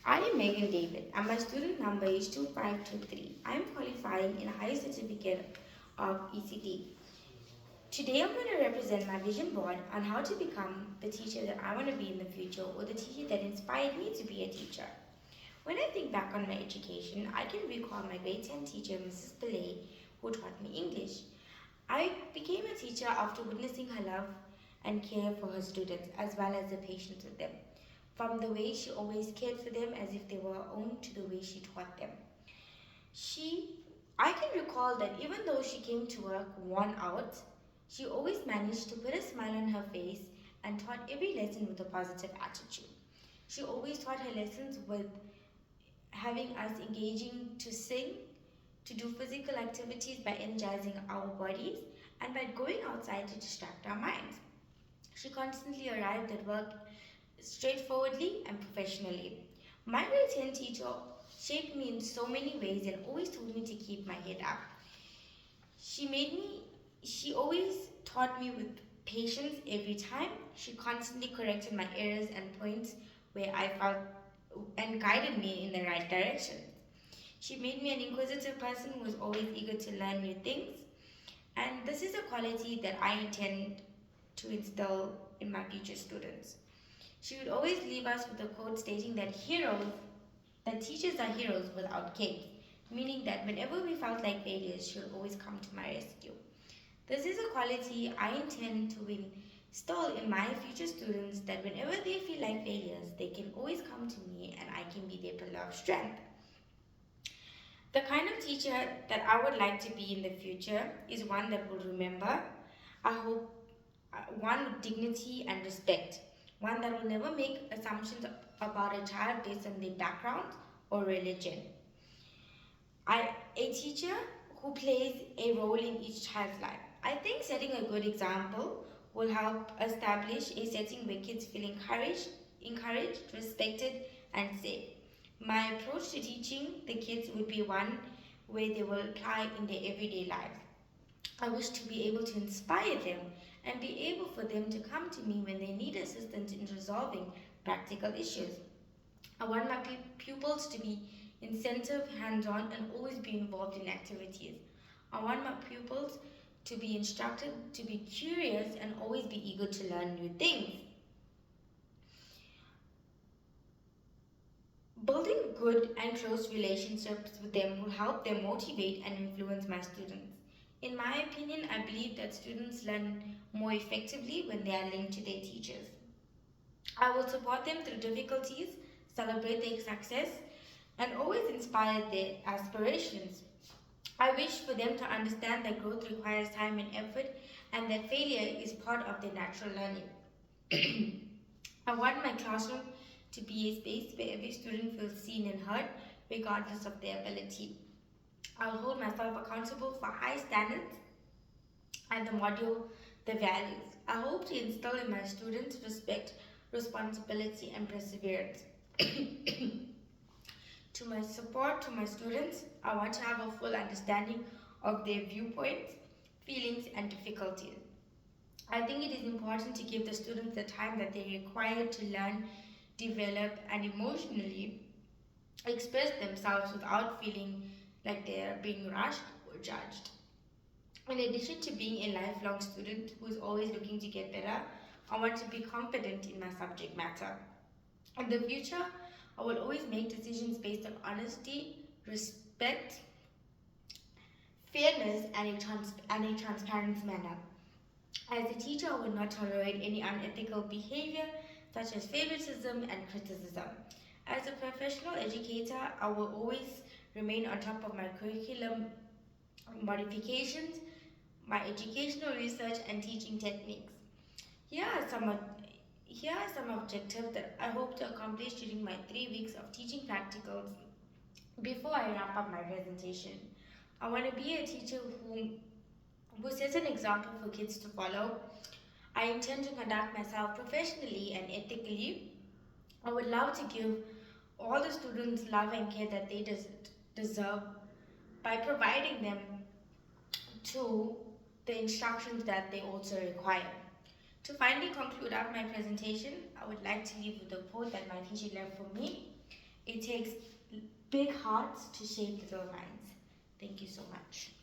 I am Megan David and my student number is 2523. I am qualifying in a higher certificate of ECT. Today I'm going to represent my vision board on how to become the teacher that I want to be in the future or the teacher that inspired me to be a teacher. When I think back on my education, I can recall my grade 10 teacher, Mrs. Belay, who taught me English. I became a teacher after witnessing her love and care for her students as well as the patience with them. From the way she always cared for them as if they were her own to the way she taught them. She, I can recall that even though she came to work worn out, she always managed to put a smile on her face and taught every lesson with a positive attitude. She always taught her lessons with having us engaging to sing, to do physical activities by energizing our bodies, and by going outside to distract our minds. She constantly arrived at work straightforwardly and professionally. My grade 10 teacher shaped me in so many ways and always told me to keep my head up. She made me, she always taught me with patience every time. She constantly corrected my errors and points where I felt and guided me in the right direction. She made me an inquisitive person who was always eager to learn new things. And this is a quality that I intend to instill in my future students. She would always leave us with a quote stating that teachers are heroes without capes, meaning that whenever we felt like failures, she would always come to my rescue. This is a quality I intend to install in my future students that whenever they feel like failures, they can always come to me and I can be their pillar of strength. The kind of teacher that I would like to be in the future is one that will remember, I hope, one with dignity and respect, one that will never make assumptions about a child based on their background or religion. A teacher who plays a role in each child's life. I think setting a good example will help establish a setting where kids feel encouraged, respected, and safe. My approach to teaching the kids would be one where they will apply in their everyday life. I wish to be able to inspire them and be able for them to come to me when they need assistance in resolving practical issues. I want my pupils to be incentive, hands-on, and always be involved in activities. I want my pupils to be instructed, to be curious, and always be eager to learn new things. Building good and close relationships with them will help them motivate and influence my students. In my opinion, I believe that students learn more effectively when they are linked to their teachers. I will support them through difficulties, celebrate their success, and always inspire their aspirations. I wish for them to understand that growth requires time and effort and that failure is part of their natural learning. I want my classroom to be a space where every student feels seen and heard, regardless of their ability. I will hold myself accountable for high standards and the module the values. I hope to instill in my students respect, responsibility, and perseverance. To my support to my students, I want to have a full understanding of their viewpoints, feelings, and difficulties. I think it is important to give the students the time that they require to learn, develop, and emotionally express themselves without feeling like they are being rushed or judged. In addition to being a lifelong student who is always looking to get better, I want to be confident in my subject matter. In the future, I will always make decisions based on honesty, respect, fairness, and a transparent manner. As a teacher, I will not tolerate any unethical behavior such as favoritism and criticism. As a professional educator, I will always remain on top of my curriculum modifications, my educational research, and teaching techniques. Here are some of here are some objectives that I hope to accomplish during my 3 weeks of teaching practicals before I wrap up my presentation. I want to be a teacher who sets an example for kids to follow. I intend to conduct myself professionally and ethically. I would love to give all the students love and care that they deserve by providing them to the instructions that they also require. To finally conclude out my presentation, I would like to leave with a quote that my teacher left for me. It takes big hearts to shape little minds. Thank you so much.